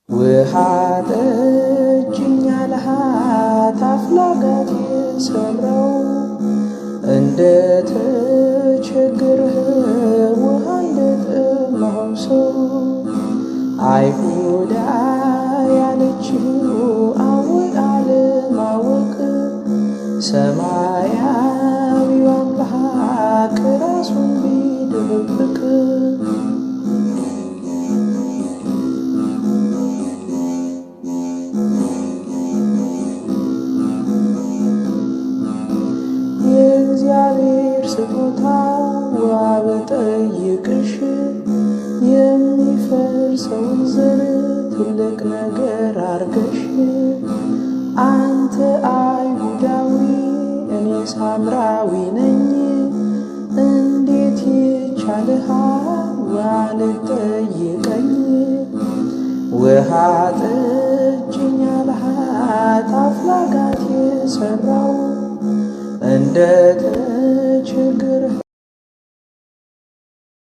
ውሃ ጠጭኝ አልሃት አፍላጋት የሰራው እንደ ተቸገርህ ውሃ እንደጠማው ሰው አይሁዳ ያለችው አወቅ አለማወቅ ሰማያዊው አምላክ ራሱን ቢደብቅ የእግዚአብሔር ስጦታ ውሃ ብጠይቅሽ የሚፈርሰውን ዘር ትልቅ ነገር አርገሽ አንተ አይሁዳዊ እኔ ሳምራዊ ነኝ እንዴት ይቻልሃል ውሃ ልጠይቀኝ? ውሃ ጠጭኝ አልሃት አፍላጋት የሰራው እንደ